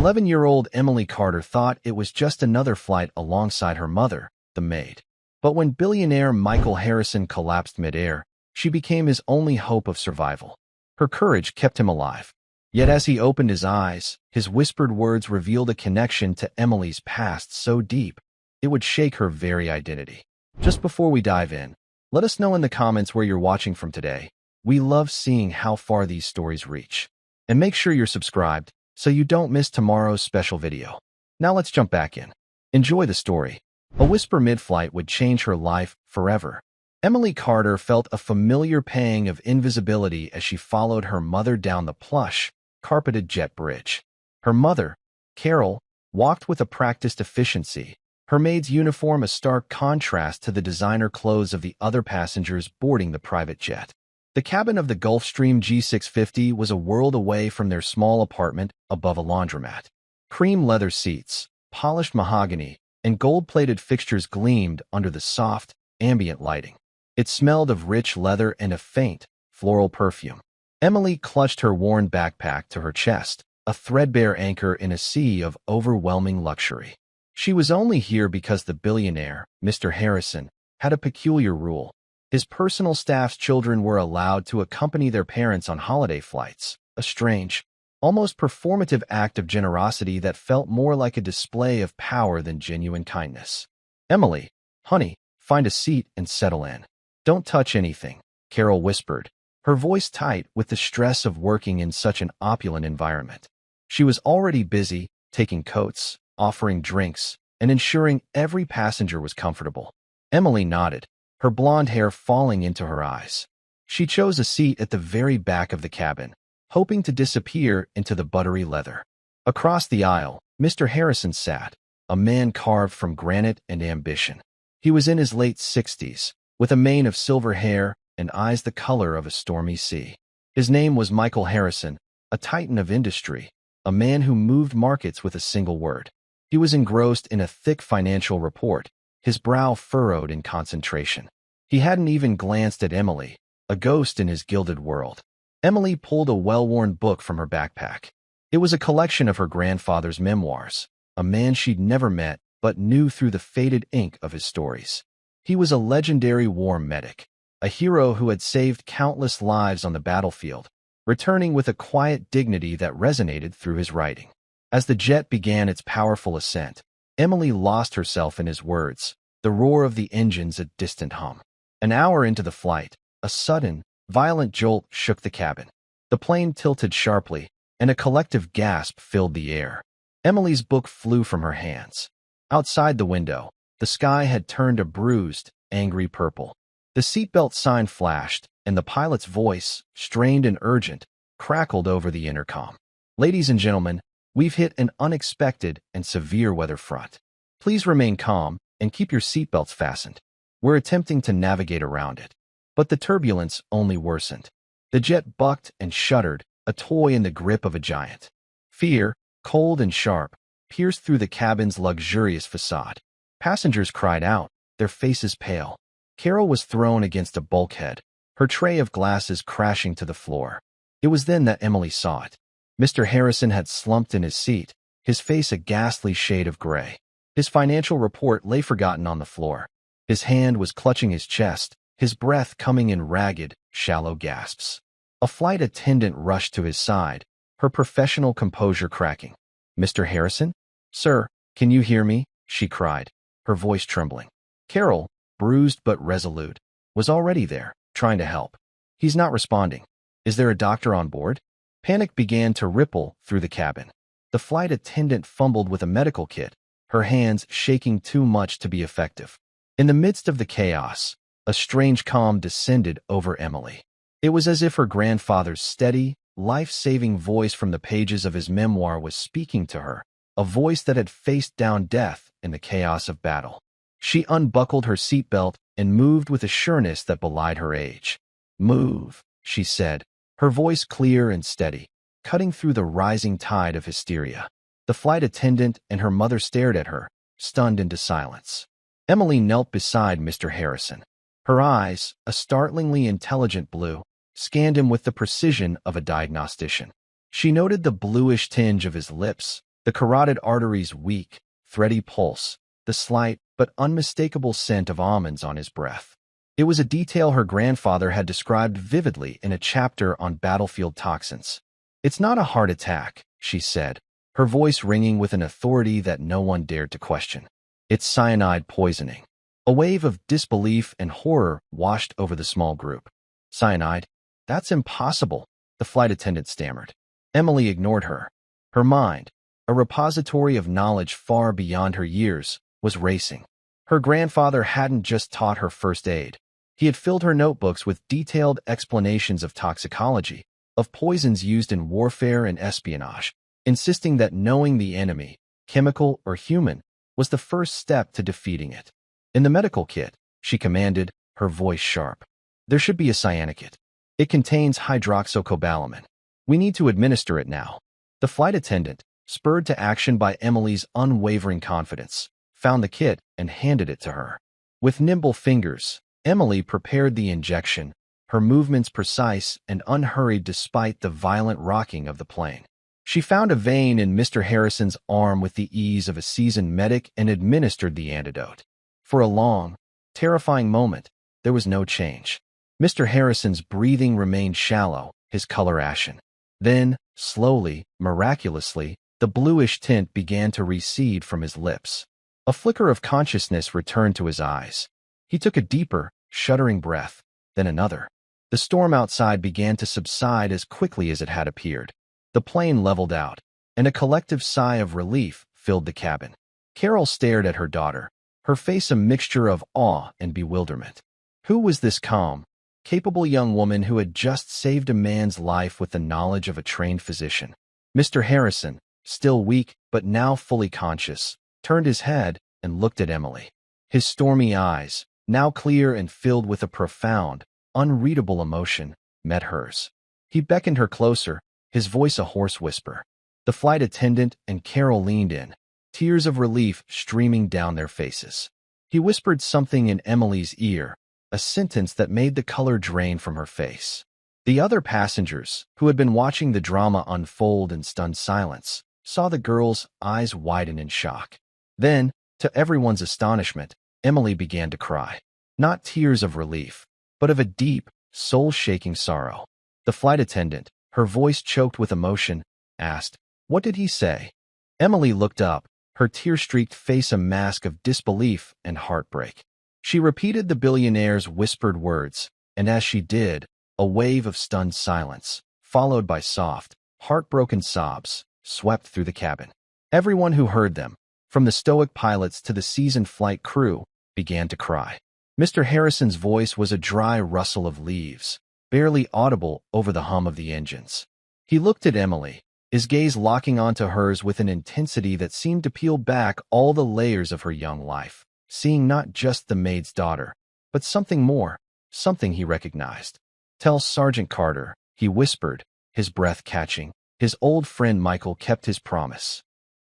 11-year-old Emily Carter thought it was just another flight alongside her mother, the Maid. But when billionaire Michael Harrison collapsed midair, she became his only hope of survival. Her courage kept him alive. Yet as he opened his eyes, his whispered words revealed a connection to Emily's past so deep, it would shake her very identity. Just before we dive in, let us know in the comments where you're watching from today. We love seeing how far these stories reach. And make sure you're subscribed so you don't miss tomorrow's special video. Now let's jump back in. Enjoy the story. A whisper mid-flight would change her life forever. Emily Carter felt a familiar pang of invisibility as she followed her mother down the plush, carpeted jet bridge. Her mother, Carol, walked with a practiced efficiency, her maid's uniform a stark contrast to the designer clothes of the other passengers boarding the private jet. The cabin of the Gulfstream G650 was a world away from their small apartment above a laundromat. Cream leather seats, polished mahogany, and gold-plated fixtures gleamed under the soft, ambient lighting. It smelled of rich leather and a faint, floral perfume. Emily clutched her worn backpack to her chest, a threadbare anchor in a sea of overwhelming luxury. She was only here because the billionaire, Mr. Harrison, had a peculiar rule. His personal staff's children were allowed to accompany their parents on holiday flights, a strange, almost performative act of generosity that felt more like a display of power than genuine kindness. "Emily, honey, find a seat and settle in. Don't touch anything," Carol whispered, her voice tight with the stress of working in such an opulent environment. She was already busy, taking coats, offering drinks, and ensuring every passenger was comfortable. Emily nodded, her blonde hair falling into her eyes. She chose a seat at the very back of the cabin, hoping to disappear into the buttery leather. Across the aisle, Mr. Harrison sat, a man carved from granite and ambition. He was in his late 60s, with a mane of silver hair and eyes the color of a stormy sea. His name was Michael Harrison, a titan of industry, a man who moved markets with a single word. He was engrossed in a thick financial report, his brow furrowed in concentration. He hadn't even glanced at Emily, a ghost in his gilded world. Emily pulled a well-worn book from her backpack. It was a collection of her grandfather's memoirs, a man she'd never met but knew through the faded ink of his stories. He was a legendary war medic, a hero who had saved countless lives on the battlefield, returning with a quiet dignity that resonated through his writing. As the jet began its powerful ascent, Emily lost herself in his words, the roar of the engines a distant hum. An hour into the flight, a sudden, violent jolt shook the cabin. The plane tilted sharply, and a collective gasp filled the air. Emily's book flew from her hands. Outside the window, the sky had turned a bruised, angry purple. The seatbelt sign flashed, and the pilot's voice, strained and urgent, crackled over the intercom. "Ladies and gentlemen, we've hit an unexpected and severe weather front. Please remain calm and keep your seatbelts fastened. We're attempting to navigate around it." But the turbulence only worsened. The jet bucked and shuddered, a toy in the grip of a giant. Fear, cold and sharp, pierced through the cabin's luxurious facade. Passengers cried out, their faces pale. Carol was thrown against a bulkhead, her tray of glasses crashing to the floor. It was then that Emily saw it. Mr. Harrison had slumped in his seat, his face a ghastly shade of gray. His financial report lay forgotten on the floor. His hand was clutching his chest, his breath coming in ragged, shallow gasps. A flight attendant rushed to his side, her professional composure cracking. "Mr. Harrison? Sir, can you hear me?" she cried, her voice trembling. Carol, bruised but resolute, was already there, trying to help. "He's not responding. Is there a doctor on board?" Panic began to ripple through the cabin. The flight attendant fumbled with a medical kit, her hands shaking too much to be effective. In the midst of the chaos, a strange calm descended over Emily. It was as if her grandfather's steady, life-saving voice from the pages of his memoir was speaking to her, a voice that had faced down death in the chaos of battle. She unbuckled her seatbelt and moved with a sureness that belied her age. "Move," she said, her voice clear and steady, cutting through the rising tide of hysteria. The flight attendant and her mother stared at her, stunned into silence. Emily knelt beside Mr. Harrison. Her eyes, a startlingly intelligent blue, scanned him with the precision of a diagnostician. She noted the bluish tinge of his lips, The carotid arteries weak, thready pulse, the slight but unmistakable scent of almonds on his breath. It was a detail her grandfather had described vividly in a chapter on battlefield toxins. "It's not a heart attack," she said, her voice ringing with an authority that no one dared to question. "It's cyanide poisoning." A wave of disbelief and horror washed over the small group. "Cyanide? That's impossible," the flight attendant stammered. Emily ignored her. Her mind, a repository of knowledge far beyond her years, was racing. Her grandfather hadn't just taught her first aid. He had filled her notebooks with detailed explanations of toxicology, of poisons used in warfare and espionage, insisting that knowing the enemy, chemical or human, was the first step to defeating it. "In the medical kit," she commanded, her voice sharp, "there should be a cyanide. It contains hydroxycobalamin. We need to administer it now." The flight attendant, spurred to action by Emily's unwavering confidence, found the kit and handed it to her. With nimble fingers, Emily prepared the injection, her movements precise and unhurried despite the violent rocking of the plane. She found a vein in Mr. Harrison's arm with the ease of a seasoned medic and administered the antidote. For a long, terrifying moment, there was no change. Mr. Harrison's breathing remained shallow, his color ashen. Then, slowly, miraculously, the bluish tint began to recede from his lips. A flicker of consciousness returned to his eyes. He took a deeper, shuddering breath, then another. The storm outside began to subside as quickly as it had appeared. The plane leveled out, and a collective sigh of relief filled the cabin. Carol stared at her daughter, her face a mixture of awe and bewilderment. Who was this calm, capable young woman who had just saved a man's life with the knowledge of a trained physician? Mr. Harrison, still weak but now fully conscious, turned his head and looked at Emily. His stormy eyes, now clear and filled with a profound, unreadable emotion, met hers. He beckoned her closer, his voice a hoarse whisper. The flight attendant and Carol leaned in, tears of relief streaming down their faces. He whispered something in Emily's ear, a sentence that made the color drain from her face. The other passengers, who had been watching the drama unfold in stunned silence, saw the girl's eyes widen in shock. Then, to everyone's astonishment, Emily began to cry. Not tears of relief, but of a deep, soul-shaking sorrow. The flight attendant, her voice choked with emotion, asked, "What did he say?" Emily looked up, her tear-streaked face a mask of disbelief and heartbreak. She repeated the billionaire's whispered words, and as she did, a wave of stunned silence, followed by soft, heartbroken sobs, swept through the cabin. Everyone who heard them, from the stoic pilots to the seasoned flight crew, began to cry. Mr. Harrison's voice was a dry rustle of leaves, barely audible over the hum of the engines. He looked at Emily, his gaze locking onto hers with an intensity that seemed to peel back all the layers of her young life, seeing not just the maid's daughter, but something more, something he recognized. "Tell Sergeant Carter," he whispered, his breath catching. His old friend Michael kept his promise.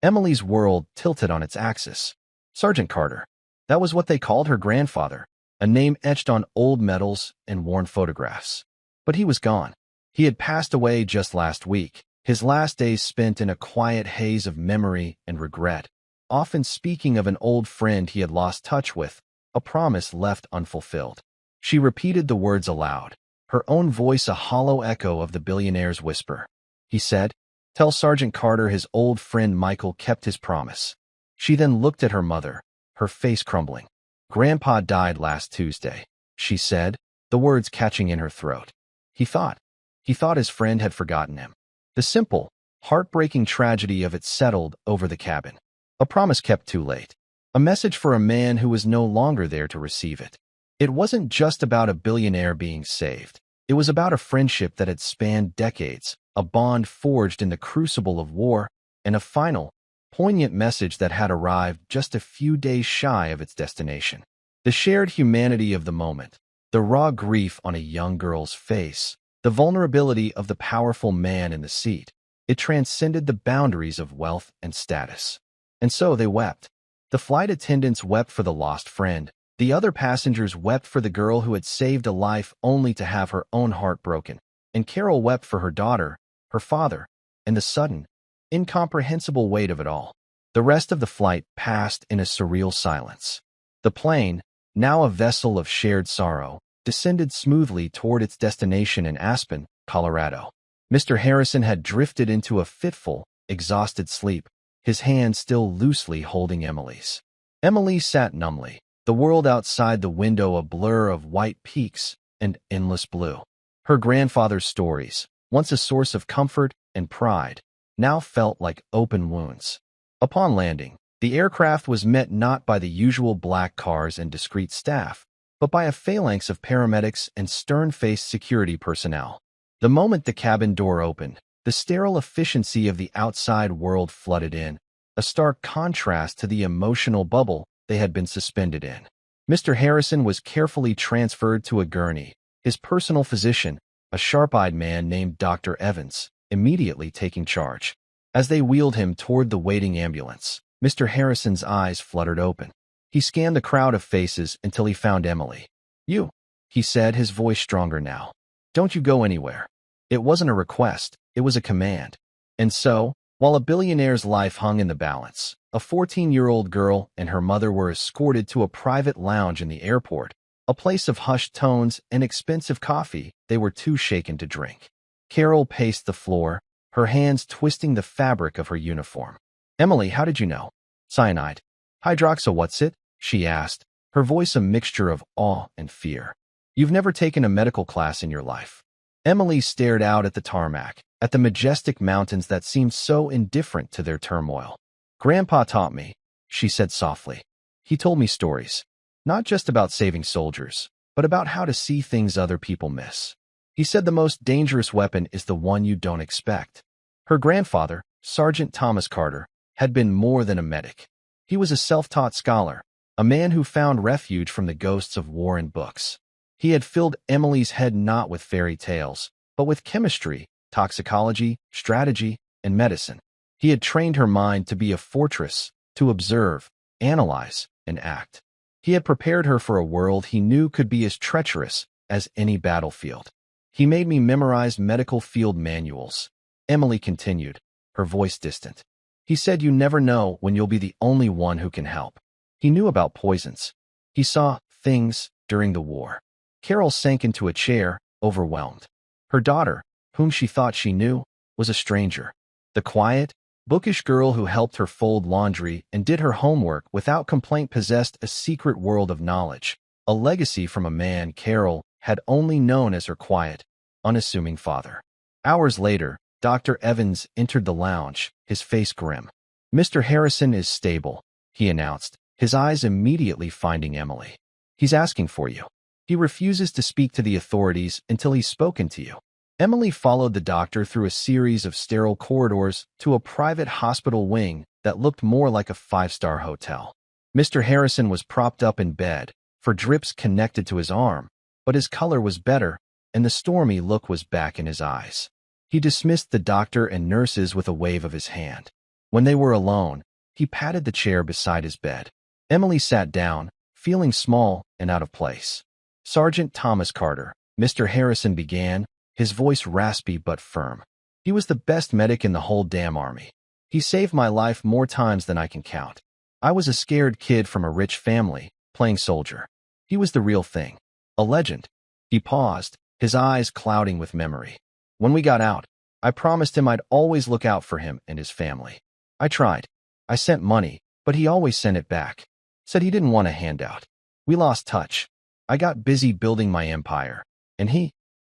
Emily's world tilted on its axis. Sergeant Carter. That was what they called her grandfather, a name etched on old medals and worn photographs. But he was gone. He had passed away just last week, his last days spent in a quiet haze of memory and regret, often speaking of an old friend he had lost touch with, a promise left unfulfilled. She repeated the words aloud, her own voice a hollow echo of the billionaire's whisper. He said, "Tell Sergeant Carter his old friend Michael kept his promise." She then looked at her mother, her face crumbling. "Grandpa died last Tuesday," she said, the words catching in her throat. He thought his friend had forgotten him. The simple, heartbreaking tragedy of it settled over the cabin. A promise kept too late. A message for a man who was no longer there to receive it. It wasn't just about a billionaire being saved. It was about a friendship that had spanned decades, a bond forged in the crucible of war, and a final, poignant message that had arrived just a few days shy of its destination. The shared humanity of the moment, the raw grief on a young girl's face, the vulnerability of the powerful man in the seat, it transcended the boundaries of wealth and status. And so they wept. The flight attendants wept for the lost friend. The other passengers wept for the girl who had saved a life only to have her own heart broken. And Carol wept for her daughter, her father, and the sudden, incomprehensible weight of it all. The rest of the flight passed in a surreal silence. The plane, now a vessel of shared sorrow, descended smoothly toward its destination in Aspen, Colorado. Mr. Harrison had drifted into a fitful, exhausted sleep, his hand still loosely holding Emily's. Emily sat numbly, the world outside the window a blur of white peaks and endless blue. Her grandfather's stories, once a source of comfort and pride, now felt like open wounds. Upon landing, the aircraft was met not by the usual black cars and discreet staff, but by a phalanx of paramedics and stern-faced security personnel. The moment the cabin door opened, the sterile efficiency of the outside world flooded in, a stark contrast to the emotional bubble they had been suspended in. Mr. Harrison was carefully transferred to a gurney, his personal physician, a sharp-eyed man named Dr. Evans, immediately taking charge. As they wheeled him toward the waiting ambulance, Mr. Harrison's eyes fluttered open. He scanned the crowd of faces until he found Emily. "You," he said, his voice stronger now. "Don't you go anywhere." It wasn't a request, it was a command. And so, while a billionaire's life hung in the balance, a 14-year-old girl and her mother were escorted to a private lounge in the airport, a place of hushed tones and expensive coffee they were too shaken to drink. Carol paced the floor, her hands twisting the fabric of her uniform. "Emily, how did you know?" "Cyanide. What's it?" she asked, her voice a mixture of awe and fear. "You've never taken a medical class in your life." Emily stared out at the tarmac, at the majestic mountains that seemed so indifferent to their turmoil. "Grandpa taught me," she said softly. "He told me stories, not just about saving soldiers, but about how to see things other people miss. He said the most dangerous weapon is the one you don't expect." Her grandfather, Sergeant Thomas Carter, had been more than a medic. He was a self-taught scholar, a man who found refuge from the ghosts of war in books. He had filled Emily's head not with fairy tales, but with chemistry, toxicology, strategy, and medicine. He had trained her mind to be a fortress, to observe, analyze, and act. He had prepared her for a world he knew could be as treacherous as any battlefield. "He made me memorize medical field manuals," Emily continued, her voice distant. "He said you never know when you'll be the only one who can help. He knew about poisons. He saw things during the war." Carol sank into a chair, overwhelmed. Her daughter, whom she thought she knew, was a stranger. The quiet, bookish girl who helped her fold laundry and did her homework without complaint possessed a secret world of knowledge, a legacy from a man Carol had only known as her quiet, unassuming father. Hours later, Dr. Evans entered the lounge, his face grim. "Mr. Harrison is stable," he announced, his eyes immediately finding Emily. "He's asking for you. He refuses to speak to the authorities until he's spoken to you." Emily followed the doctor through a series of sterile corridors to a private hospital wing that looked more like a five-star hotel. Mr. Harrison was propped up in bed, for drips connected to his arm, but his color was better, and the stormy look was back in his eyes. He dismissed the doctor and nurses with a wave of his hand. When they were alone, he patted the chair beside his bed. Emily sat down, feeling small and out of place. "Sergeant Thomas Carter," Mr. Harrison began, his voice raspy but firm. "He was the best medic in the whole damn army. He saved my life more times than I can count. I was a scared kid from a rich family, playing soldier. He was the real thing. A legend." He paused, his eyes clouding with memory. "When we got out, I promised him I'd always look out for him and his family. I tried. I sent money, but he always sent it back. Said he didn't want a handout. We lost touch. I got busy building my empire, and he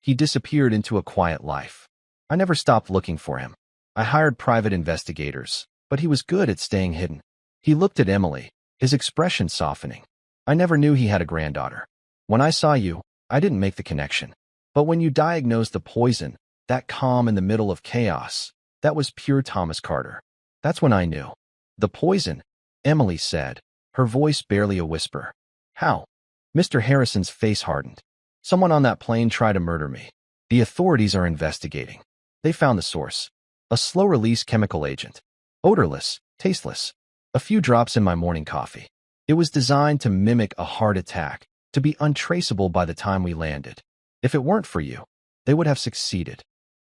disappeared into a quiet life. I never stopped looking for him. I hired private investigators, but he was good at staying hidden." He looked at Emily, his expression softening. "I never knew he had a granddaughter. When I saw you, I didn't make the connection. But when you diagnosed the poison, that calm in the middle of chaos, that was pure Thomas Carter. That's when I knew." "The poison," Emily said, her voice barely a whisper. "How?" Mr. Harrison's face hardened. "Someone on that plane tried to murder me. The authorities are investigating. They found the source. A slow-release chemical agent. Odorless, tasteless. A few drops in my morning coffee. It was designed to mimic a heart attack, to be untraceable by the time we landed. If it weren't for you, they would have succeeded."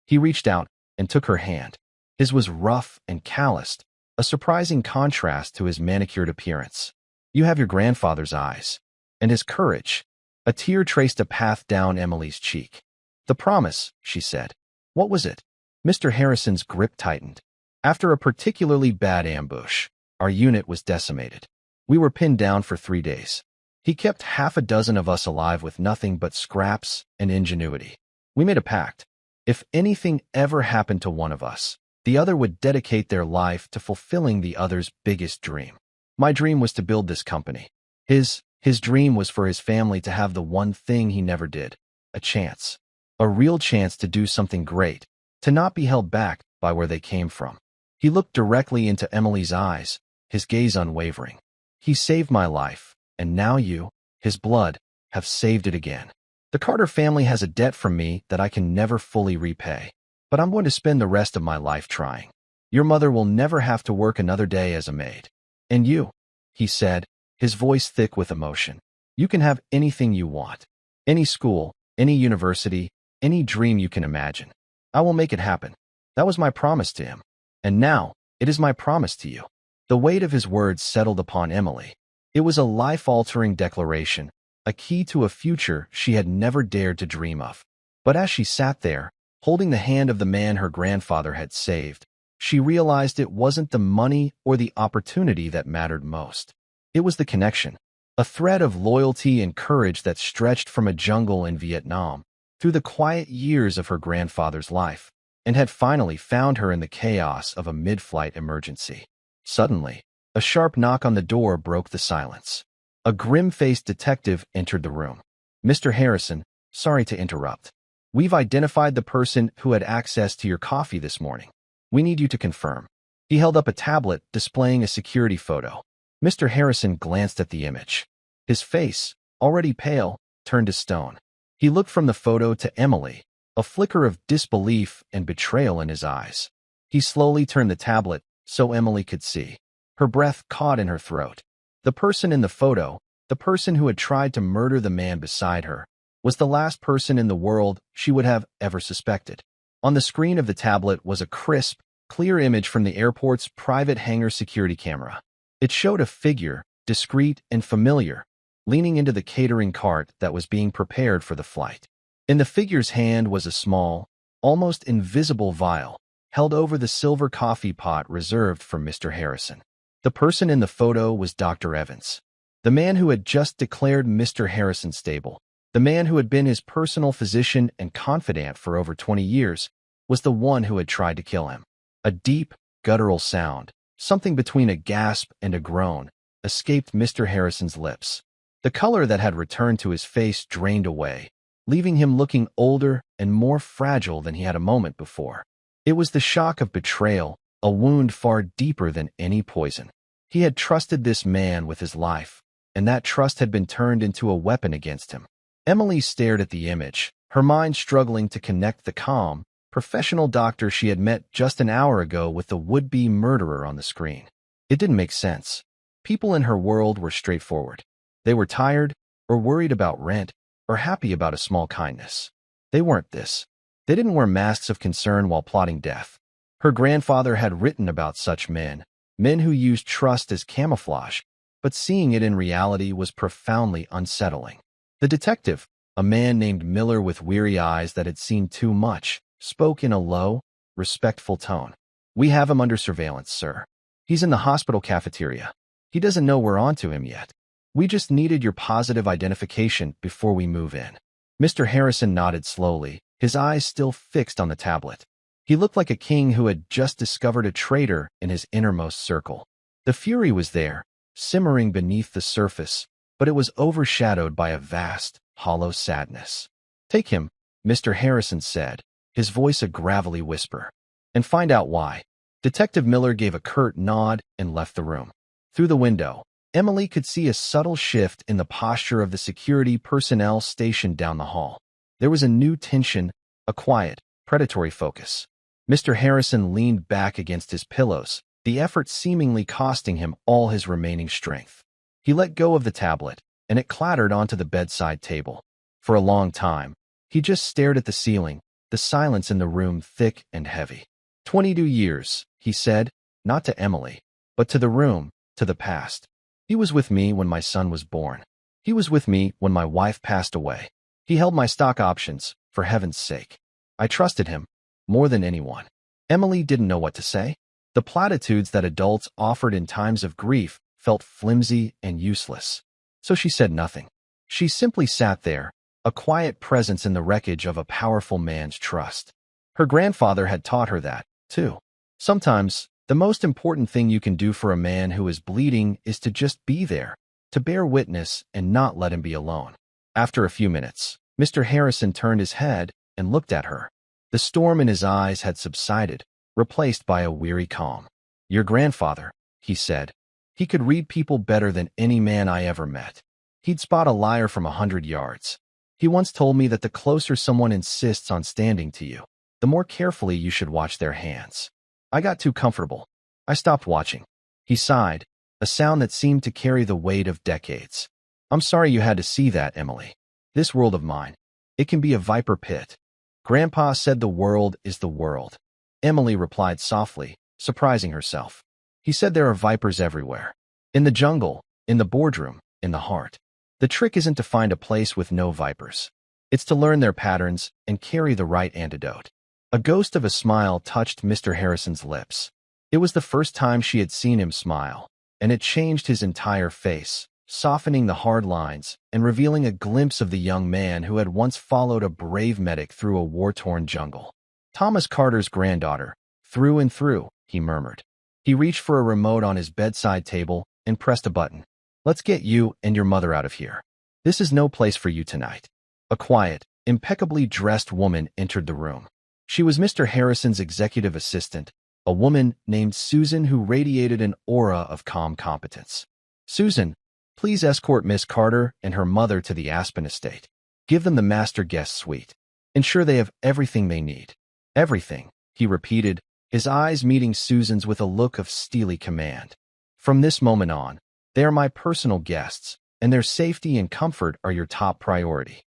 He reached out and took her hand. His was rough and calloused, a surprising contrast to his manicured appearance. "You have your grandfather's eyes." And his courage. A tear traced a path down Emily's cheek. "The promise," she said. "What was it?" Mr. Harrison's grip tightened. "After a particularly bad ambush, our unit was decimated. We were pinned down for 3 days. He kept half a dozen of us alive with nothing but scraps and ingenuity. We made a pact. If anything ever happened to one of us, the other would dedicate their life to fulfilling the other's biggest dream. My dream was to build this company. His dream was for his family to have the one thing he never did, a chance. A real chance to do something great, to not be held back by where they came from." He looked directly into Emily's eyes, his gaze unwavering. "He saved my life, and now you, his blood, have saved it again. The Carter family has a debt from me that I can never fully repay, but I'm going to spend the rest of my life trying. Your mother will never have to work another day as a maid. And you," he said, his voice thick with emotion, "you can have anything you want. Any school, any university, any dream you can imagine. I will make it happen." That was my promise to him. And now, it is my promise to you. The weight of his words settled upon Emily. It was a life-altering declaration, a key to a future she had never dared to dream of. But as she sat there, holding the hand of the man her grandfather had saved, she realized it wasn't the money or the opportunity that mattered most. It was the connection, a thread of loyalty and courage that stretched from a jungle in Vietnam through the quiet years of her grandfather's life, and had finally found her in the chaos of a mid-flight emergency. Suddenly, a sharp knock on the door broke the silence. A grim-faced detective entered the room. "Mr. Harrison, sorry to interrupt. We've identified the person who had access to your coffee this morning. We need you to confirm." He held up a tablet displaying a security photo. Mr. Harrison glanced at the image. His face, already pale, turned to stone. He looked from the photo to Emily, a flicker of disbelief and betrayal in his eyes. He slowly turned the tablet so Emily could see. Her breath caught in her throat. The person in the photo, the person who had tried to murder the man beside her, was the last person in the world she would have ever suspected. On the screen of the tablet was a crisp, clear image from the airport's private hangar security camera. It showed a figure, discreet and familiar, leaning into the catering cart that was being prepared for the flight. In the figure's hand was a small, almost invisible vial, held over the silver coffee pot reserved for Mr. Harrison. The person in the photo was Dr. Evans, the man who had just declared Mr. Harrison stable. The man who had been his personal physician and confidant for over 20 years was the one who had tried to kill him. A deep, guttural sound, something between a gasp and a groan, escaped Mr. Harrison's lips. The color that had returned to his face drained away, leaving him looking older and more fragile than he had a moment before. It was the shock of betrayal, a wound far deeper than any poison. He had trusted this man with his life, and that trust had been turned into a weapon against him. Emily stared at the image, her mind struggling to connect the calm, professional doctor she had met just an hour ago with the would-be murderer on the screen. It didn't make sense. People in her world were straightforward. They were tired, or worried about rent, or happy about a small kindness. They weren't this. They didn't wear masks of concern while plotting death. Her grandfather had written about such men, men who used trust as camouflage, but seeing it in reality was profoundly unsettling. The detective, a man named Miller with weary eyes that had seen too much, spoke in a low, respectful tone. "We have him under surveillance, sir. He's in the hospital cafeteria. He doesn't know we're onto him yet. We just needed your positive identification before we move in." Mr. Harrison nodded slowly, his eyes still fixed on the tablet. He looked like a king who had just discovered a traitor in his innermost circle. The fury was there, simmering beneath the surface, but it was overshadowed by a vast, hollow sadness. "Take him," Mr. Harrison said, his voice a gravelly whisper, "and find out why." Detective Miller gave a curt nod and left the room. Through the window, Emily could see a subtle shift in the posture of the security personnel stationed down the hall. There was a new tension, a quiet, predatory focus. Mr. Harrison leaned back against his pillows, the effort seemingly costing him all his remaining strength. He let go of the tablet, and it clattered onto the bedside table. For a long time, he just stared at the ceiling, the silence in the room thick and heavy. "22 years," he said, not to Emily, but to the room, to the past. "He was with me when my son was born. He was with me when my wife passed away. He held my stock options, for heaven's sake. I trusted him, more than anyone." Emily didn't know what to say. The platitudes that adults offered in times of grief felt flimsy and useless. So she said nothing. She simply sat there, a quiet presence in the wreckage of a powerful man's trust. Her grandfather had taught her that, too. Sometimes, the most important thing you can do for a man who is bleeding is to just be there, to bear witness and not let him be alone. After a few minutes, Mr. Harrison turned his head and looked at her. The storm in his eyes had subsided, replaced by a weary calm. "Your grandfather," he said. "He could read people better than any man I ever met. He'd spot a liar from 100 yards. He once told me that the closer someone insists on standing to you, the more carefully you should watch their hands. I got too comfortable. I stopped watching." He sighed, a sound that seemed to carry the weight of decades. "I'm sorry you had to see that, Emily. This world of mine, it can be a viper pit." "Grandpa said the world is the world," Emily replied softly, surprising herself. "He said there are vipers everywhere. In the jungle, in the boardroom, in the heart. The trick isn't to find a place with no vipers. It's to learn their patterns and carry the right antidote." A ghost of a smile touched Mr. Harrison's lips. It was the first time she had seen him smile, and it changed his entire face, softening the hard lines and revealing a glimpse of the young man who had once followed a brave medic through a war-torn jungle. "Thomas Carter's granddaughter, through and through," he murmured. He reached for a remote on his bedside table and pressed a button. "Let's get you and your mother out of here. This is no place for you tonight." A quiet, impeccably dressed woman entered the room. She was Mr. Harrison's executive assistant, a woman named Susan who radiated an aura of calm competence. "Susan, please escort Miss Carter and her mother to the Aspen estate. Give them the master guest suite. Ensure they have everything they need." "Everything," he repeated, his eyes meeting Susan's with a look of steely command. "From this moment on, they are my personal guests, and their safety and comfort are your top priority."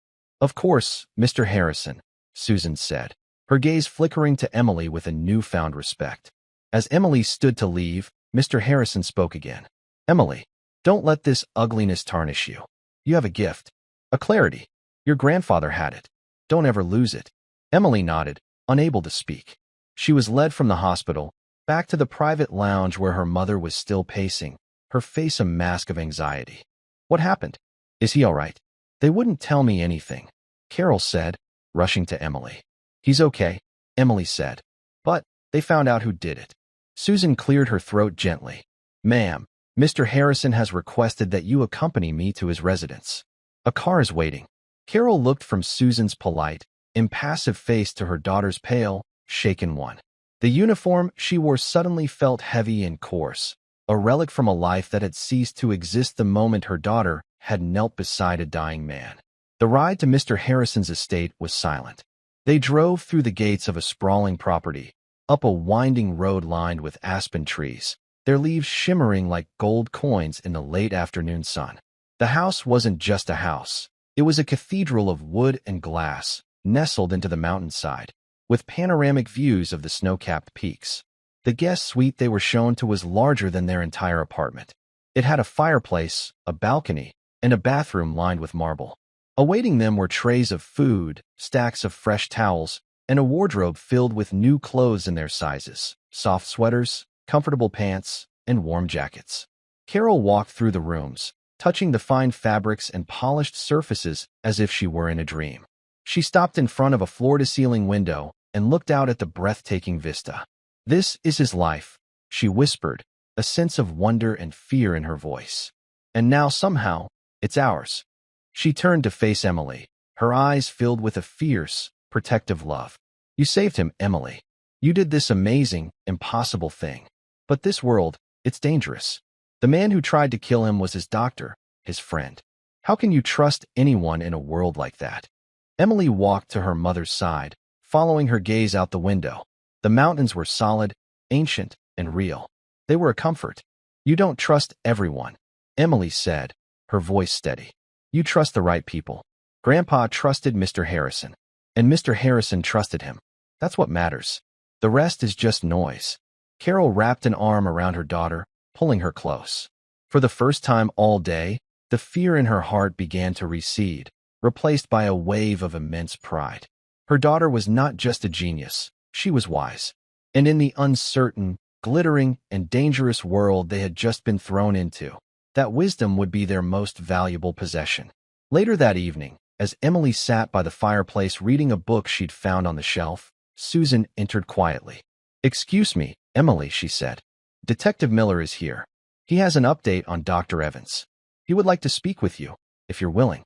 "Of course, Mr. Harrison," Susan said, her gaze flickering to Emily with a newfound respect. As Emily stood to leave, Mr. Harrison spoke again. "Emily, don't let this ugliness tarnish you. You have a gift, a clarity. Your grandfather had it. Don't ever lose it." Emily nodded, unable to speak. She was led from the hospital, back to the private lounge where her mother was still pacing, her face a mask of anxiety. "What happened? Is he all right?" "They wouldn't tell me anything," Carol said, rushing to Emily. "He's okay," Emily said. "But they found out who did it." Susan cleared her throat gently. "Ma'am, Mr. Harrison has requested that you accompany me to his residence. A car is waiting." Carol looked from Susan's polite, impassive face to her daughter's pale, shaken one. The uniform she wore suddenly felt heavy and coarse, a relic from a life that had ceased to exist the moment her daughter had knelt beside a dying man. The ride to Mr. Harrison's estate was silent. They drove through the gates of a sprawling property, up a winding road lined with aspen trees, their leaves shimmering like gold coins in the late afternoon sun. The house wasn't just a house. It was a cathedral of wood and glass, nestled into the mountainside, with panoramic views of the snow-capped peaks. The guest suite they were shown to was larger than their entire apartment. It had a fireplace, a balcony, and a bathroom lined with marble. Awaiting them were trays of food, stacks of fresh towels, and a wardrobe filled with new clothes in their sizes, soft sweaters, comfortable pants, and warm jackets. Carol walked through the rooms, touching the fine fabrics and polished surfaces as if she were in a dream. She stopped in front of a floor-to-ceiling window and looked out at the breathtaking vista. "This is his life," she whispered, a sense of wonder and fear in her voice. "And now, somehow, it's ours." She turned to face Emily, her eyes filled with a fierce, protective love. "You saved him, Emily. You did this amazing, impossible thing. But this world, it's dangerous. The man who tried to kill him was his doctor, his friend. How can you trust anyone in a world like that?" Emily walked to her mother's side, following her gaze out the window. The mountains were solid, ancient, and real. They were a comfort. "You don't trust everyone," Emily said, her voice steady. "You trust the right people. Grandpa trusted Mr. Harrison, and Mr. Harrison trusted him. That's what matters." The rest is just noise. Carol wrapped an arm around her daughter, pulling her close. For the first time all day, the fear in her heart began to recede, replaced by a wave of immense pride. Her daughter was not just a genius, she was wise. And in the uncertain, glittering, and dangerous world they had just been thrown into, that wisdom would be their most valuable possession. Later that evening, as Emily sat by the fireplace reading a book she'd found on the shelf, Susan entered quietly. "Excuse me, Emily," she said. "Detective Miller is here. He has an update on Dr. Evans. He would like to speak with you, if you're willing."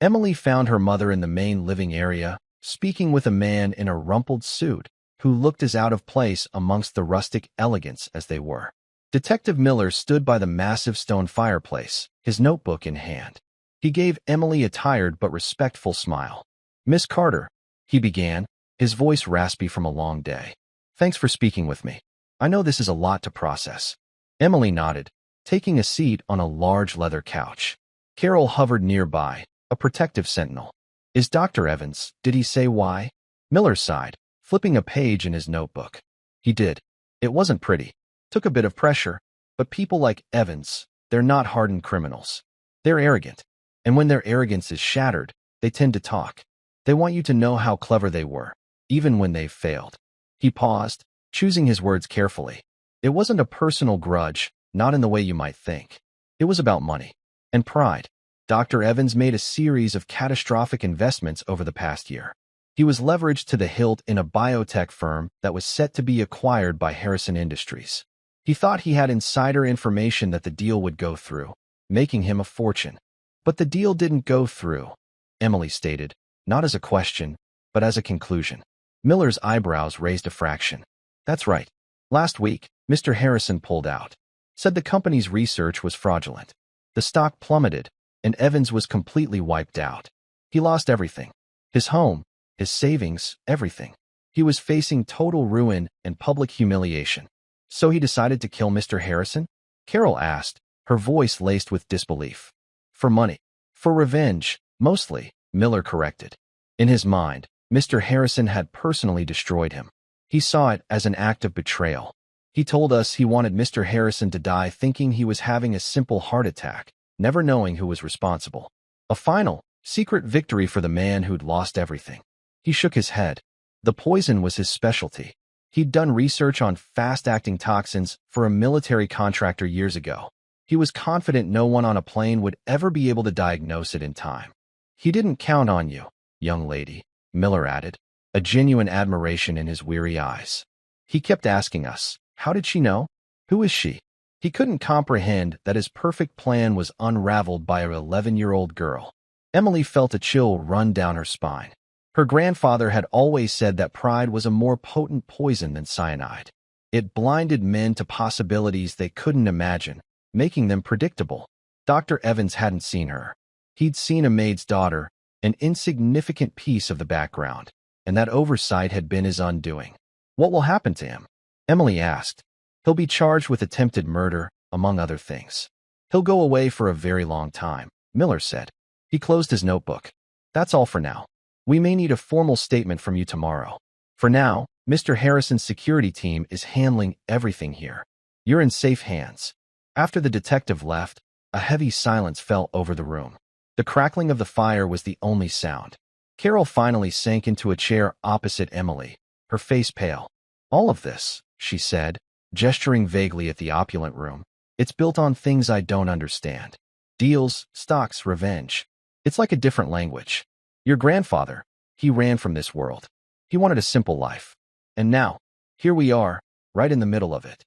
Emily found her mother in the main living area, speaking with a man in a rumpled suit, who looked as out of place amongst the rustic elegance as they were. Detective Miller stood by the massive stone fireplace, his notebook in hand. He gave Emily a tired but respectful smile. "Miss Carter," he began, his voice raspy from a long day. "Thanks for speaking with me. I know this is a lot to process." Emily nodded, taking a seat on a large leather couch. Carol hovered nearby, a protective sentinel. "Is Dr. Evans, did he say why?" Miller sighed, flipping a page in his notebook. "He did. It wasn't pretty. Took a bit of pressure, but people like Evans, they're not hardened criminals. They're arrogant. And when their arrogance is shattered, they tend to talk. They want you to know how clever they were, even when they've failed." He paused, choosing his words carefully. "It wasn't a personal grudge, not in the way you might think. It was about money and pride. Dr. Evans made a series of catastrophic investments over the past year. He was leveraged to the hilt in a biotech firm that was set to be acquired by Harrison Industries. He thought he had insider information that the deal would go through, making him a fortune. But the deal didn't go through," Emily stated, not as a question, but as a conclusion. Miller's eyebrows raised a fraction. "That's right. Last week, Mr. Harrison pulled out. Said the company's research was fraudulent. The stock plummeted, and Evans was completely wiped out. He lost everything. His home, his savings, everything. He was facing total ruin and public humiliation. So he decided to kill Mr. Harrison?" Carol asked, her voice laced with disbelief. "For money. For revenge, mostly," Miller corrected. In his mind, Mr. Harrison had personally destroyed him. He saw it as an act of betrayal. He told us he wanted Mr. Harrison to die thinking he was having a simple heart attack, never knowing who was responsible. A final, secret victory for the man who'd lost everything. He shook his head. The poison was his specialty. He'd done research on fast-acting toxins for a military contractor years ago. He was confident no one on a plane would ever be able to diagnose it in time. "He didn't count on you, young lady," Miller added, a genuine admiration in his weary eyes. "He kept asking us, how did she know? Who is she?" He couldn't comprehend that his perfect plan was unraveled by an 11-year-old girl. Emily felt a chill run down her spine. Her grandfather had always said that pride was a more potent poison than cyanide. It blinded men to possibilities they couldn't imagine, making them predictable. Dr. Evans hadn't seen her. He'd seen a maid's daughter, an insignificant piece of the background, and that oversight had been his undoing. "What will happen to him?" Emily asked. "He'll be charged with attempted murder, among other things. He'll go away for a very long time," Miller said. He closed his notebook. "That's all for now. We may need a formal statement from you tomorrow. For now, Mr. Harrison's security team is handling everything here. You're in safe hands." After the detective left, a heavy silence fell over the room. The crackling of the fire was the only sound. Carol finally sank into a chair opposite Emily, her face pale. "All of this," she said, gesturing vaguely at the opulent room, "it's built on things I don't understand. Deals, stocks, revenge. It's like a different language. Your grandfather, he ran from this world. He wanted a simple life. And now, here we are, right in the middle of it."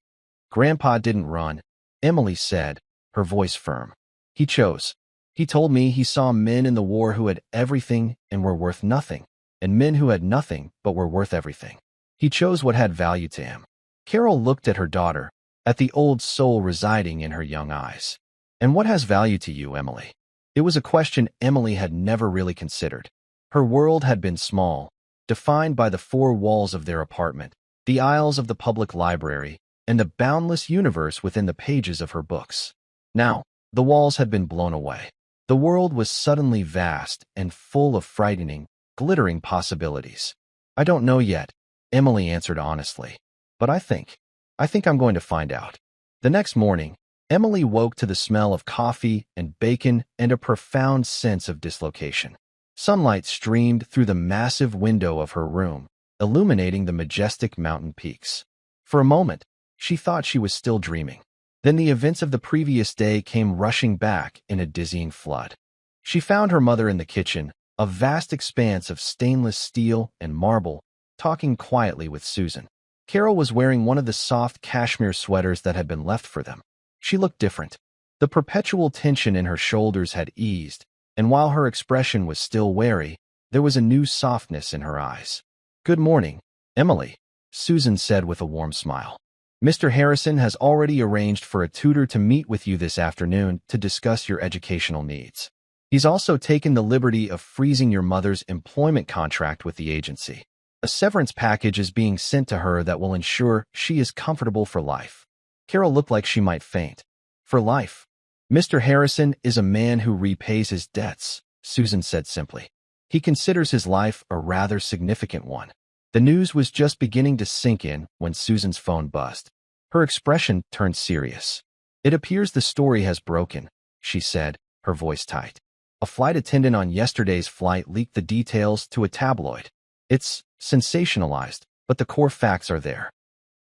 "Grandpa didn't run," Emily said, her voice firm. "He chose. He told me he saw men in the war who had everything and were worth nothing, and men who had nothing but were worth everything. He chose what had value to him." Carol looked at her daughter, at the old soul residing in her young eyes. "And what has value to you, Emily?" It was a question Emily had never really considered. Her world had been small, defined by the four walls of their apartment, the aisles of the public library, and the boundless universe within the pages of her books. Now, the walls had been blown away. The world was suddenly vast and full of frightening, glittering possibilities. "I don't know yet," Emily answered honestly. But I think I'm going to find out. The next morning, Emily woke to the smell of coffee and bacon and a profound sense of dislocation. Sunlight streamed through the massive window of her room, illuminating the majestic mountain peaks. For a moment, she thought she was still dreaming. Then the events of the previous day came rushing back in a dizzying flood. She found her mother in the kitchen, a vast expanse of stainless steel and marble, talking quietly with Susan. Carol was wearing one of the soft cashmere sweaters that had been left for them. She looked different. The perpetual tension in her shoulders had eased, and while her expression was still wary, there was a new softness in her eyes. "Good morning, Emily," Susan said with a warm smile. "Mr. Harrison has already arranged for a tutor to meet with you this afternoon to discuss your educational needs. He's also taken the liberty of freezing your mother's employment contract with the agency. A severance package is being sent to her that will ensure she is comfortable for life." Carol looked like she might faint. "For life? Mr. Harrison is a man who repays his debts," Susan said simply. "He considers his life a rather significant one." The news was just beginning to sink in when Susan's phone buzzed. Her expression turned serious. "It appears the story has broken," she said, her voice tight. "A flight attendant on yesterday's flight leaked the details to a tabloid. It's sensationalized, but the core facts are there.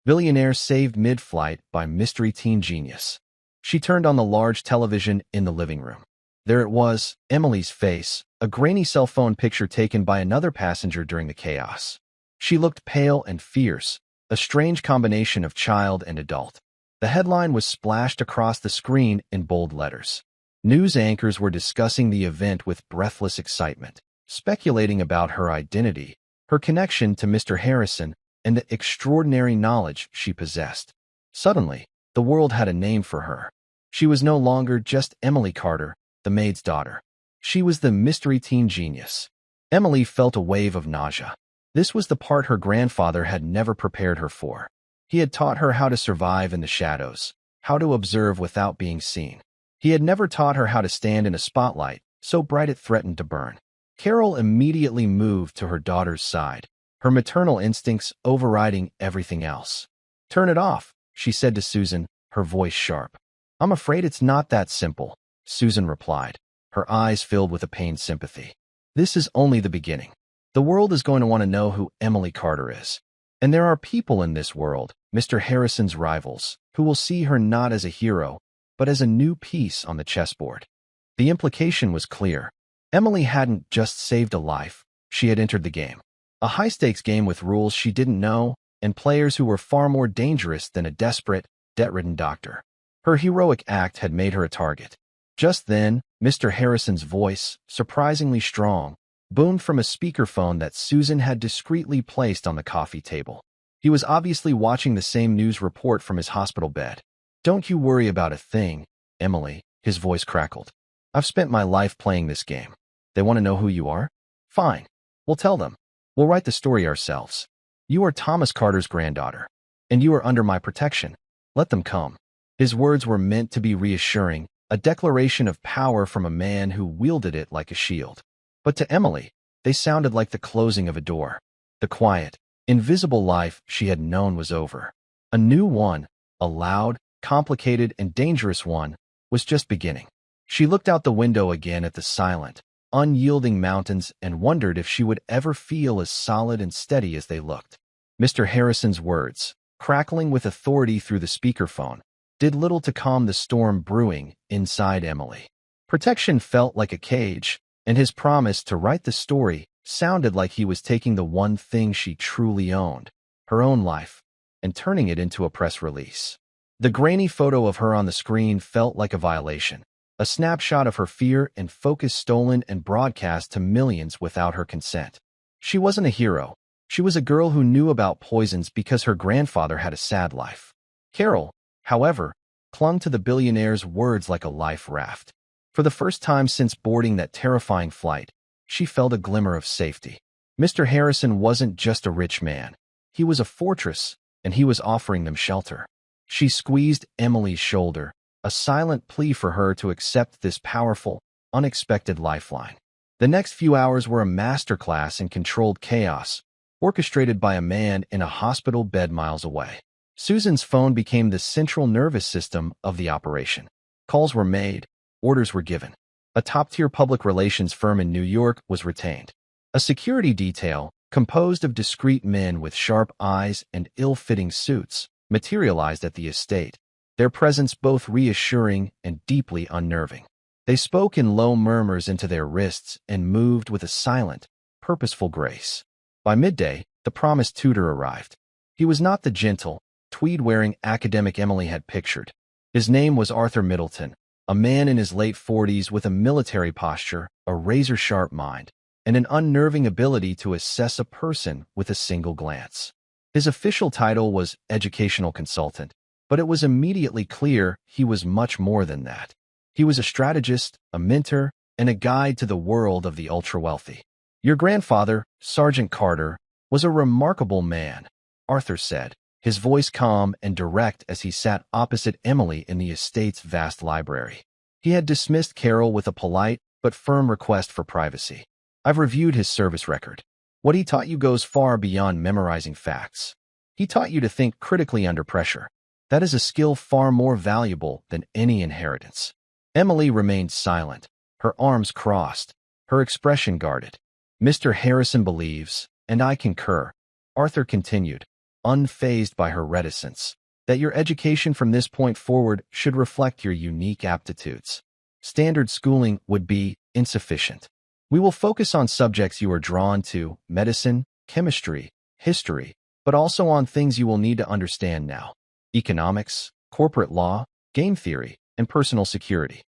Billionaire saved mid-flight by mystery teen genius." She turned on the large television in the living room. There it was, Emily's face, a grainy cell phone picture taken by another passenger during the chaos. She looked pale and fierce, a strange combination of child and adult. The headline was splashed across the screen in bold letters. News anchors were discussing the event with breathless excitement, speculating about her identity, her connection to Mr. Harrison, and the extraordinary knowledge she possessed. Suddenly, the world had a name for her. She was no longer just Emily Carter, the maid's daughter. She was the mystery teen genius. Emily felt a wave of nausea. This was the part her grandfather had never prepared her for. He had taught her how to survive in the shadows, how to observe without being seen. He had never taught her how to stand in a spotlight, so bright it threatened to burn. Carol immediately moved to her daughter's side, her maternal instincts overriding everything else. "Turn it off," she said to Susan, her voice sharp. "I'm afraid it's not that simple," Susan replied, her eyes filled with a pained sympathy. "This is only the beginning. The world is going to want to know who Emily Carter is. And there are people in this world, Mr. Harrison's rivals, who will see her not as a hero, but as a new piece on the chessboard." The implication was clear. Emily hadn't just saved a life, she had entered the game. A high-stakes game with rules she didn't know, and players who were far more dangerous than a desperate, debt-ridden doctor. Her heroic act had made her a target. Just then, Mr. Harrison's voice, surprisingly strong, boomed from a speakerphone that Susan had discreetly placed on the coffee table. He was obviously watching the same news report from his hospital bed. "Don't you worry about a thing, Emily," his voice crackled. "I've spent my life playing this game. They want to know who you are? Fine. We'll tell them. We'll write the story ourselves. You are Thomas Carter's granddaughter, and you are under my protection. Let them come." His words were meant to be reassuring, a declaration of power from a man who wielded it like a shield. But to Emily, they sounded like the closing of a door. The quiet, invisible life she had known was over. A new one, a loud, complicated, and dangerous one, was just beginning. She looked out the window again at the silent, unyielding mountains and wondered if she would ever feel as solid and steady as they looked. Mr. Harrison's words, crackling with authority through the speakerphone, did little to calm the storm brewing inside Emily. Protection felt like a cage, and his promise to write the story sounded like he was taking the one thing she truly owned, her own life, and turning it into a press release. The grainy photo of her on the screen felt like a violation, a snapshot of her fear and focus stolen and broadcast to millions without her consent. She wasn't a hero. She was a girl who knew about poisons because her grandfather had a sad life. Carol, however, clung to the billionaire's words like a life raft. For the first time since boarding that terrifying flight, she felt a glimmer of safety. Mr. Harrison wasn't just a rich man. He was a fortress, and he was offering them shelter. She squeezed Emily's shoulder, a silent plea for her to accept this powerful, unexpected lifeline. The next few hours were a masterclass in controlled chaos, orchestrated by a man in a hospital bed miles away. Susan's phone became the central nervous system of the operation. Calls were made, orders were given. A top-tier public relations firm in New York was retained. A security detail, composed of discreet men with sharp eyes and ill-fitting suits, materialized at the estate, their presence both reassuring and deeply unnerving. They spoke in low murmurs into their wrists and moved with a silent, purposeful grace. By midday, the promised tutor arrived. He was not the gentle, tweed-wearing academic Emily had pictured. His name was Arthur Middleton, a man in his late 40s with a military posture, a razor-sharp mind, and an unnerving ability to assess a person with a single glance. His official title was educational consultant, but it was immediately clear he was much more than that. He was a strategist, a mentor, and a guide to the world of the ultra-wealthy. "Your grandfather, Sergeant Carter, was a remarkable man," Arthur said, his voice calm and direct as he sat opposite Emily in the estate's vast library. He had dismissed Carol with a polite but firm request for privacy. "I've reviewed his service record. What he taught you goes far beyond memorizing facts. He taught you to think critically under pressure. That is a skill far more valuable than any inheritance." Emily remained silent, her arms crossed, her expression guarded. "Mr. Harrison believes, and I concur," Arthur continued, unfazed by her reticence, "that your education from this point forward should reflect your unique aptitudes. Standard schooling would be insufficient. We will focus on subjects you are drawn to, medicine, chemistry, history, but also on things you will need to understand now: economics, corporate law, game theory, and personal security."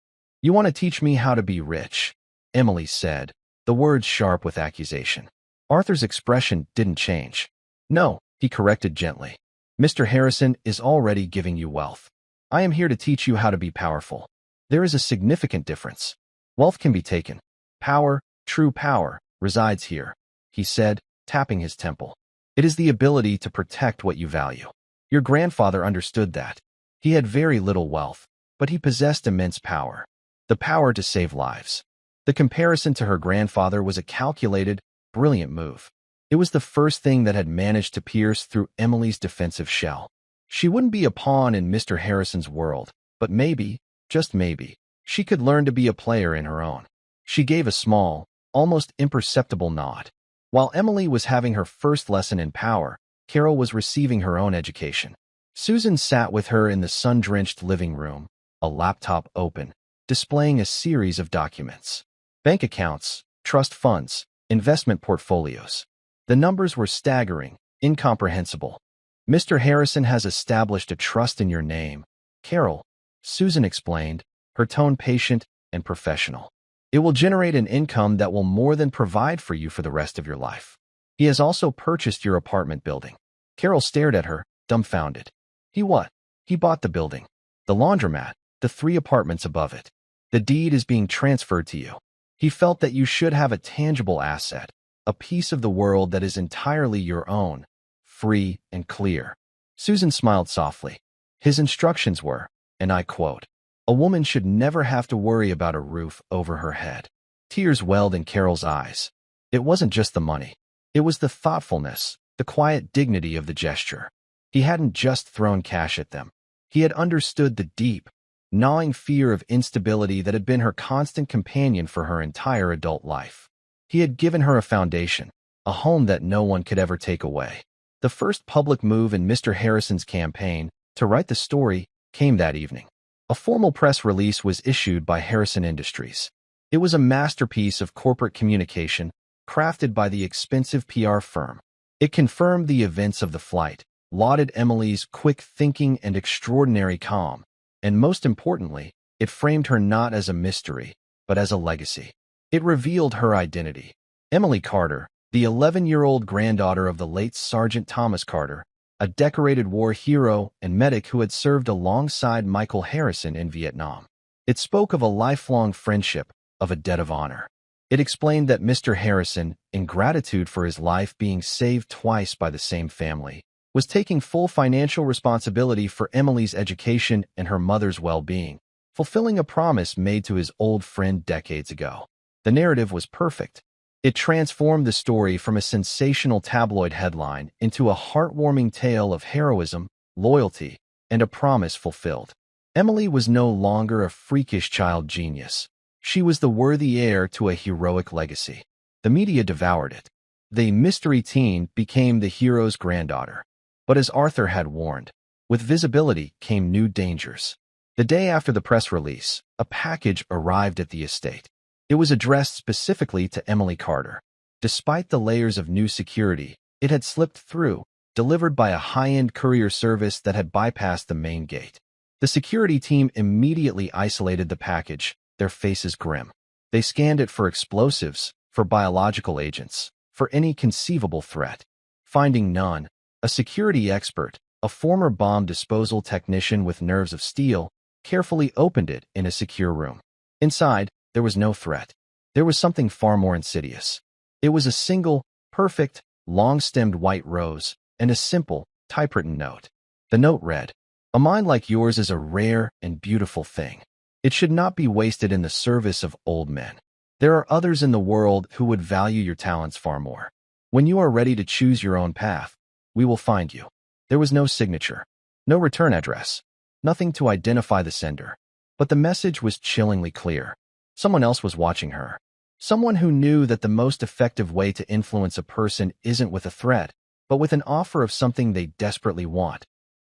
"You want to teach me how to be rich," Emily said, the words sharp with accusation. Arthur's expression didn't change. "No," he corrected gently. "Mr. Harrison is already giving you wealth. I am here to teach you how to be powerful. There is a significant difference. Wealth can be taken. Power, true power, resides here," he said, tapping his temple. "It is the ability to protect what you value. Your grandfather understood that. He had very little wealth, but he possessed immense power. The power to save lives." The comparison to her grandfather was a calculated, brilliant move. It was the first thing that had managed to pierce through Emily's defensive shell. She wouldn't be a pawn in Mr. Harrison's world, but maybe, just maybe, she could learn to be a player in her own. She gave a small, almost imperceptible nod. While Emily was having her first lesson in power, Carol was receiving her own education. Susan sat with her in the sun-drenched living room, a laptop open, displaying a series of documents. Bank accounts, trust funds, investment portfolios. The numbers were staggering, incomprehensible. "Mr. Harrison has established a trust in your name, Carol," Susan explained, her tone patient and professional. "It will generate an income that will more than provide for you for the rest of your life. He has also purchased your apartment building." Carol stared at her, dumbfounded. "He what?" "He bought the building. The laundromat, the 3 apartments above it. The deed is being transferred to you. He felt that you should have a tangible asset, a piece of the world that is entirely your own, free and clear." Susan smiled softly. "His instructions were," and I quote, "a woman should never have to worry about a roof over her head." Tears welled in Carol's eyes. It wasn't just the money. It was the thoughtfulness, the quiet dignity of the gesture. He hadn't just thrown cash at them. He had understood the deep, gnawing fear of instability that had been her constant companion for her entire adult life. He had given her a foundation, a home that no one could ever take away. The first public move in Mr. Harrison's campaign to write the story came that evening. A formal press release was issued by Harrison Industries. It was a masterpiece of corporate communication crafted by the expensive PR firm. It confirmed the events of the flight, lauded Emily's quick thinking and extraordinary calm, and most importantly, it framed her not as a mystery, but as a legacy. It revealed her identity. Emily Carter, the 11-year-old granddaughter of the late Sergeant Thomas Carter, a decorated war hero and medic who had served alongside Michael Harrison in Vietnam. It spoke of a lifelong friendship, of a debt of honor. It explained that Mr. Harrison, in gratitude for his life being saved twice by the same family, was taking full financial responsibility for Emily's education and her mother's well-being, fulfilling a promise made to his old friend decades ago. The narrative was perfect. It transformed the story from a sensational tabloid headline into a heartwarming tale of heroism, loyalty, and a promise fulfilled. Emily was no longer a freakish child genius. She was the worthy heir to a heroic legacy. The media devoured it. The mystery teen became the hero's granddaughter. But as Arthur had warned, with visibility came new dangers. The day after the press release, a package arrived at the estate. It was addressed specifically to Emily Carter. Despite the layers of new security, it had slipped through, delivered by a high-end courier service that had bypassed the main gate. The security team immediately isolated the package, their faces grim. They scanned it for explosives, for biological agents, for any conceivable threat. Finding none, a security expert, a former bomb disposal technician with nerves of steel, carefully opened it in a secure room. Inside, there was no threat. There was something far more insidious. It was a single, perfect, long-stemmed white rose, and a simple, typewritten note. The note read, "A mind like yours is a rare and beautiful thing. It should not be wasted in the service of old men. There are others in the world who would value your talents far more. When you are ready to choose your own path, we will find you." There was no signature, no return address, nothing to identify the sender. But the message was chillingly clear. Someone else was watching her. Someone who knew that the most effective way to influence a person isn't with a threat, but with an offer of something they desperately want.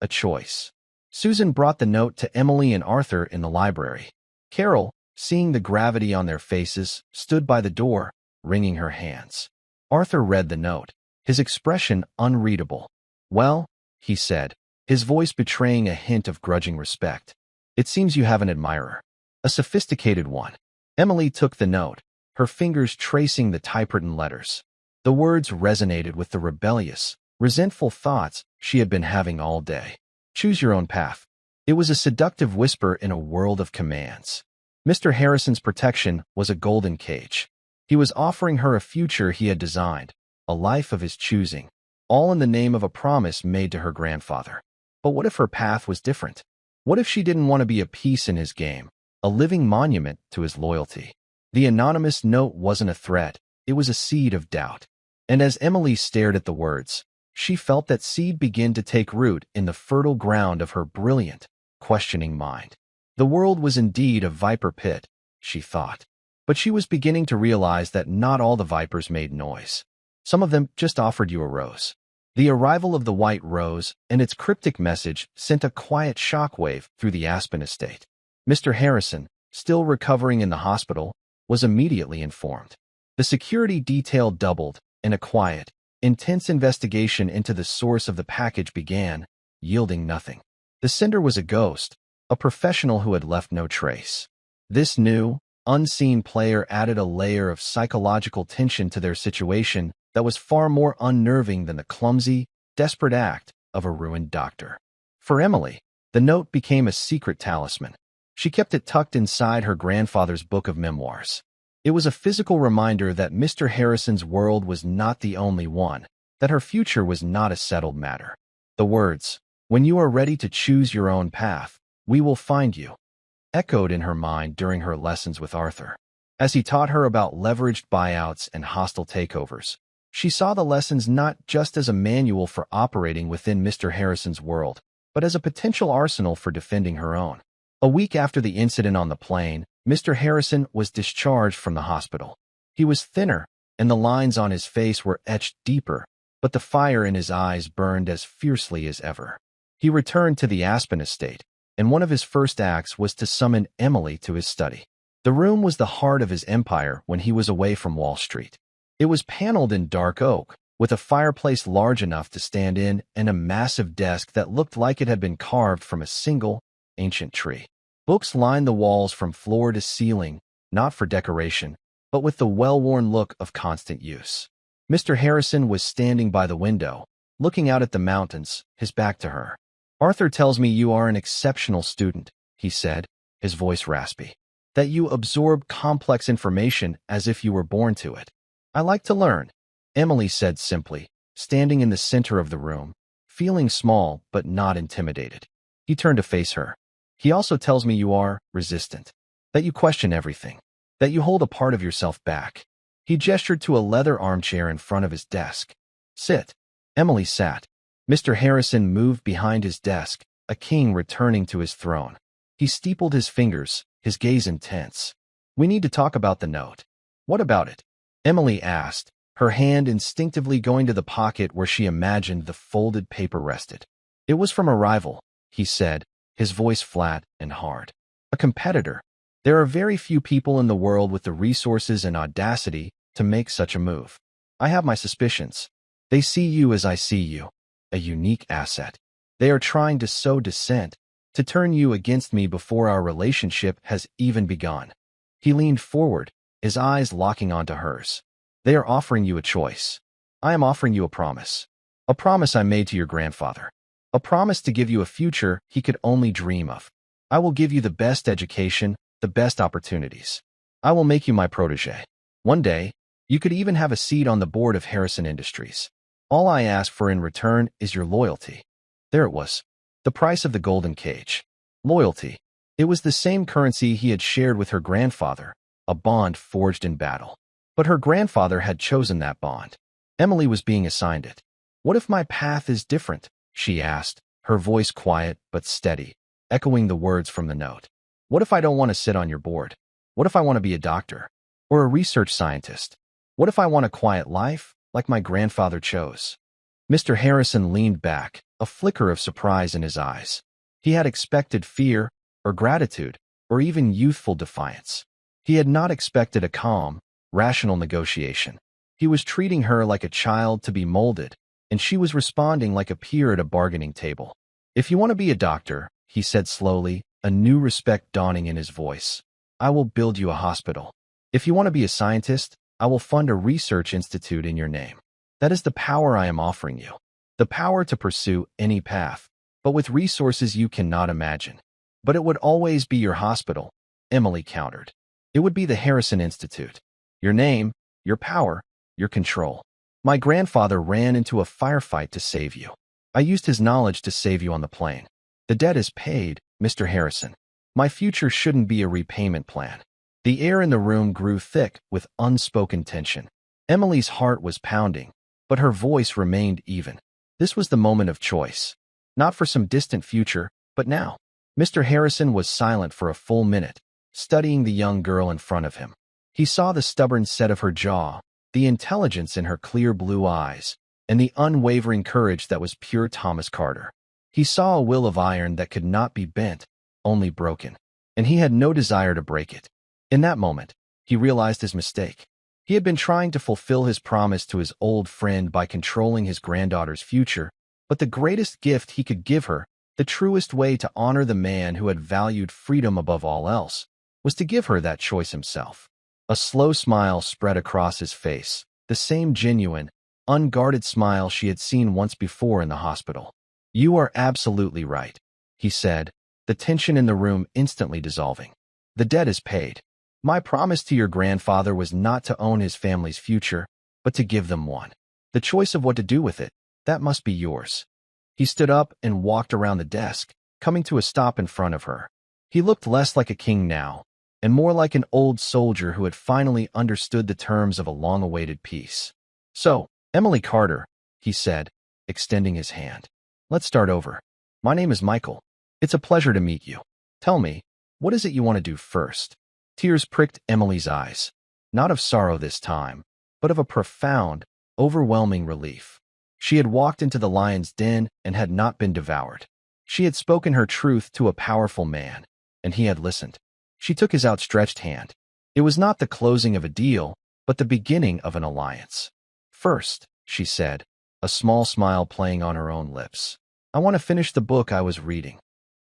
A choice. Susan brought the note to Emily and Arthur in the library. Carol, seeing the gravity on their faces, stood by the door, wringing her hands. Arthur read the note, his expression unreadable. "Well," he said, his voice betraying a hint of grudging respect, "it seems you have an admirer. A sophisticated one." Emily took the note, her fingers tracing the typewritten letters. The words resonated with the rebellious, resentful thoughts she had been having all day. Choose your own path. It was a seductive whisper in a world of commands. Mr. Harrison's protection was a golden cage. He was offering her a future he had designed, a life of his choosing, all in the name of a promise made to her grandfather. But what if her path was different? What if she didn't want to be a piece in his game, a living monument to his loyalty? The anonymous note wasn't a threat, it was a seed of doubt. And as Emily stared at the words, she felt that seed begin to take root in the fertile ground of her brilliant, questioning mind. The world was indeed a viper pit, she thought. But she was beginning to realize that not all the vipers made noise. Some of them just offered you a rose. The arrival of the white rose and its cryptic message sent a quiet shockwave through the Aspen estate. Mr. Harrison, still recovering in the hospital, was immediately informed. The security detail doubled, and a quiet, intense investigation into the source of the package began, yielding nothing. The sender was a ghost, a professional who had left no trace. This new, unseen player added a layer of psychological tension to their situation that was far more unnerving than the clumsy, desperate act of a ruined doctor. For Emily, the note became a secret talisman. She kept it tucked inside her grandfather's book of memoirs. It was a physical reminder that Mr. Harrison's world was not the only one, that her future was not a settled matter. The words, "When you are ready to choose your own path, we will find you," echoed in her mind during her lessons with Arthur. As he taught her about leveraged buyouts and hostile takeovers, she saw the lessons not just as a manual for operating within Mr. Harrison's world, but as a potential arsenal for defending her own. A week after the incident on the plane, Mr. Harrison was discharged from the hospital. He was thinner, and the lines on his face were etched deeper, but the fire in his eyes burned as fiercely as ever. He returned to the Aspen estate, and one of his first acts was to summon Emily to his study. The room was the heart of his empire when he was away from Wall Street. It was paneled in dark oak, with a fireplace large enough to stand in and a massive desk that looked like it had been carved from a single, ancient tree. Books lined the walls from floor to ceiling, not for decoration, but with the well-worn look of constant use. Mr. Harrison was standing by the window, looking out at the mountains, his back to her. "Arthur tells me you are an exceptional student," he said, his voice raspy. "That you absorb complex information as if you were born to it." "I like to learn," Emily said simply, standing in the center of the room, feeling small but not intimidated. He turned to face her. "He also tells me you are resistant, that you question everything, that you hold a part of yourself back." He gestured to a leather armchair in front of his desk. Sit. Emily sat. Mr. Harrison moved behind his desk, a king returning to his throne. He steepled his fingers, his gaze intense. We need to talk about the note. What about it? Emily asked, her hand instinctively going to the pocket where she imagined the folded paper rested. It was from a rival, he said, his voice flat and hard. A competitor. There are very few people in the world with the resources and audacity to make such a move. I have my suspicions. They see you as I see you, a unique asset. They are trying to sow dissent, to turn you against me before our relationship has even begun. He leaned forward, his eyes locking onto hers. They are offering you a choice. I am offering you a promise. A promise I made to your grandfather. A promise to give you a future he could only dream of. I will give you the best education, the best opportunities. I will make you my protege. One day, you could even have a seat on the board of Harrison Industries. All I ask for in return is your loyalty. There it was. The price of the golden cage. Loyalty. It was the same currency he had shared with her grandfather, a bond forged in battle. But her grandfather had chosen that bond. Emily was being assigned it. What if my path is different? She asked, her voice quiet but steady, echoing the words from the note. What if I don't want to sit on your board? What if I want to be a doctor? Or a research scientist? What if I want a quiet life, like my grandfather chose? Mr. Harrison leaned back, a flicker of surprise in his eyes. He had expected fear, or gratitude, or even youthful defiance. He had not expected a calm, rational negotiation. He was treating her like a child to be molded, and she was responding like a peer at a bargaining table. If you want to be a doctor, he said slowly, a new respect dawning in his voice, I will build you a hospital. If you want to be a scientist, I will fund a research institute in your name. That is the power I am offering you. The power to pursue any path, but with resources you cannot imagine. But it would always be your hospital, Emily countered. It would be the Harrison Institute. Your name, your power, your control. My grandfather ran into a firefight to save you. I used his knowledge to save you on the plane. The debt is paid, Mr. Harrison. My future shouldn't be a repayment plan. The air in the room grew thick with unspoken tension. Emily's heart was pounding, but her voice remained even. This was the moment of choice. Not for some distant future, but now. Mr. Harrison was silent for a full minute, studying the young girl in front of him. He saw the stubborn set of her jaw, the intelligence in her clear blue eyes, and the unwavering courage that was pure Thomas Carter. He saw a will of iron that could not be bent, only broken, and he had no desire to break it. In that moment, he realized his mistake. He had been trying to fulfill his promise to his old friend by controlling his granddaughter's future, but the greatest gift he could give her, the truest way to honor the man who had valued freedom above all else, was to give her that choice himself. A slow smile spread across his face, the same genuine, unguarded smile she had seen once before in the hospital. You are absolutely right, he said, the tension in the room instantly dissolving. The debt is paid. My promise to your grandfather was not to own his family's future, but to give them one. The choice of what to do with it, that must be yours. He stood up and walked around the desk, coming to a stop in front of her. He looked less like a king now, and more like an old soldier who had finally understood the terms of a long-awaited peace. So, Emily Carter, he said, extending his hand. Let's start over. My name is Michael. It's a pleasure to meet you. Tell me, what is it you want to do first? Tears pricked Emily's eyes, not of sorrow this time, but of a profound, overwhelming relief. She had walked into the lion's den and had not been devoured. She had spoken her truth to a powerful man, and he had listened. She took his outstretched hand. It was not the closing of a deal, but the beginning of an alliance. First, she said, a small smile playing on her own lips, I want to finish the book I was reading.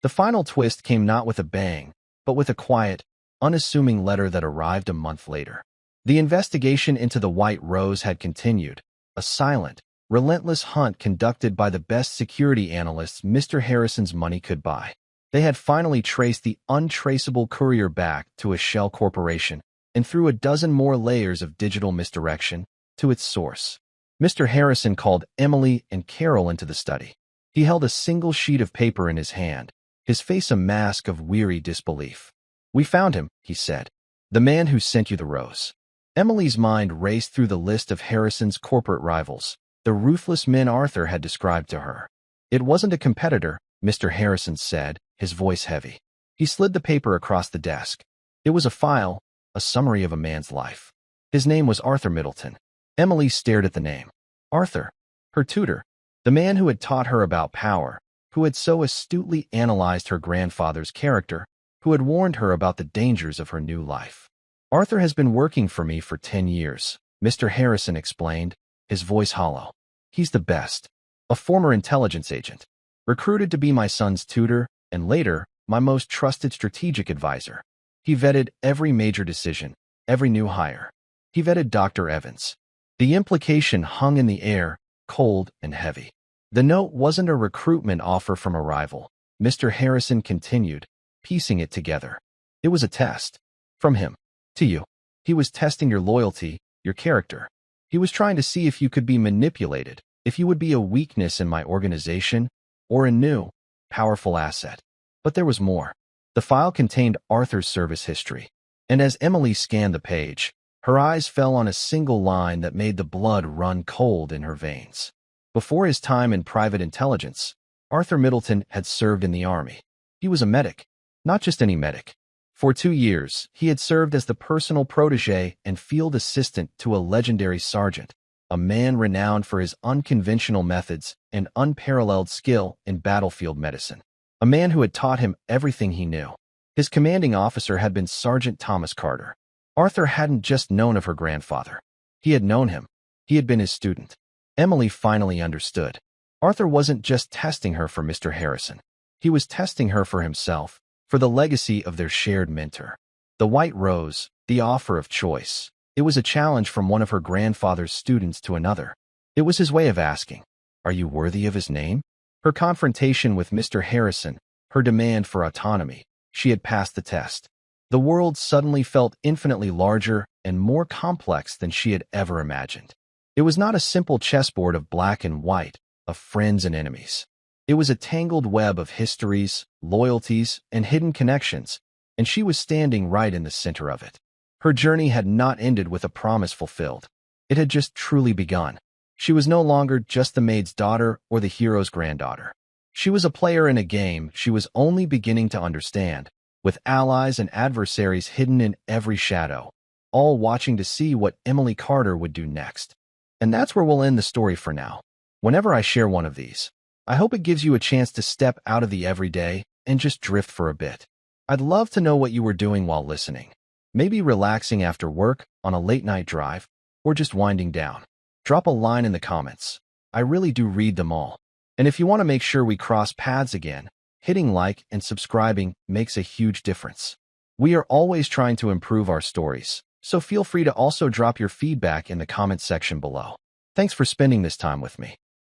The final twist came not with a bang, but with a quiet, unassuming letter that arrived a month later. The investigation into the White Rose had continued, a silent, relentless hunt conducted by the best security analysts Mr. Harrison's money could buy. They had finally traced the untraceable courier back to a shell corporation and through a dozen more layers of digital misdirection to its source. Mr. Harrison called Emily and Carol into the study. He held a single sheet of paper in his hand, his face a mask of weary disbelief. We found him, he said. The man who sent you the rose. Emily's mind raced through the list of Harrison's corporate rivals, the ruthless men Arthur had described to her. It wasn't a competitor, Mr. Harrison said, his voice heavy. He slid the paper across the desk. It was a file, a summary of a man's life. His name was Arthur Middleton. Emily stared at the name. Arthur, her tutor, the man who had taught her about power, who had so astutely analyzed her grandfather's character, who had warned her about the dangers of her new life. Arthur has been working for me for 10 years, Mr. Harrison explained, his voice hollow. He's the best. A former intelligence agent, recruited to be my son's tutor, and later, my most trusted strategic advisor. He vetted every major decision, every new hire. He vetted Dr. Evans. The implication hung in the air, cold and heavy. The note wasn't a recruitment offer from a rival, Mr. Harrison continued, piecing it together. It was a test. From him. To you. He was testing your loyalty, your character. He was trying to see if you could be manipulated, if you would be a weakness in my organization, or a new, powerful asset. But there was more. The file contained Arthur's service history. And as Emily scanned the page, her eyes fell on a single line that made the blood run cold in her veins. Before his time in private intelligence, Arthur Middleton had served in the Army. He was a medic, not just any medic. For 2 years, he had served as the personal protege and field assistant to a legendary sergeant, a man renowned for his unconventional methods and unparalleled skill in battlefield medicine. A man who had taught him everything he knew. His commanding officer had been Sergeant Thomas Carter. Arthur hadn't just known of her grandfather. He had known him. He had been his student. Emily finally understood. Arthur wasn't just testing her for Mr. Harrison. He was testing her for himself, for the legacy of their shared mentor. The white rose, the offer of choice. It was a challenge from one of her grandfather's students to another. It was his way of asking, are you worthy of his name? Her confrontation with Mr. Harrison, her demand for autonomy, she had passed the test. The world suddenly felt infinitely larger and more complex than she had ever imagined. It was not a simple chessboard of black and white, of friends and enemies. It was a tangled web of histories, loyalties, and hidden connections, and she was standing right in the center of it. Her journey had not ended with a promise fulfilled. It had just truly begun. She was no longer just the maid's daughter or the hero's granddaughter. She was a player in a game she was only beginning to understand, with allies and adversaries hidden in every shadow, all watching to see what Emily Carter would do next. And that's where we'll end the story for now. Whenever I share one of these, I hope it gives you a chance to step out of the everyday and just drift for a bit. I'd love to know what you were doing while listening. Maybe relaxing after work, on a late-night drive, or just winding down. Drop a line in the comments. I really do read them all. And if you want to make sure we cross paths again, hitting like and subscribing makes a huge difference. We are always trying to improve our stories, so feel free to also drop your feedback in the comments section below. Thanks for spending this time with me.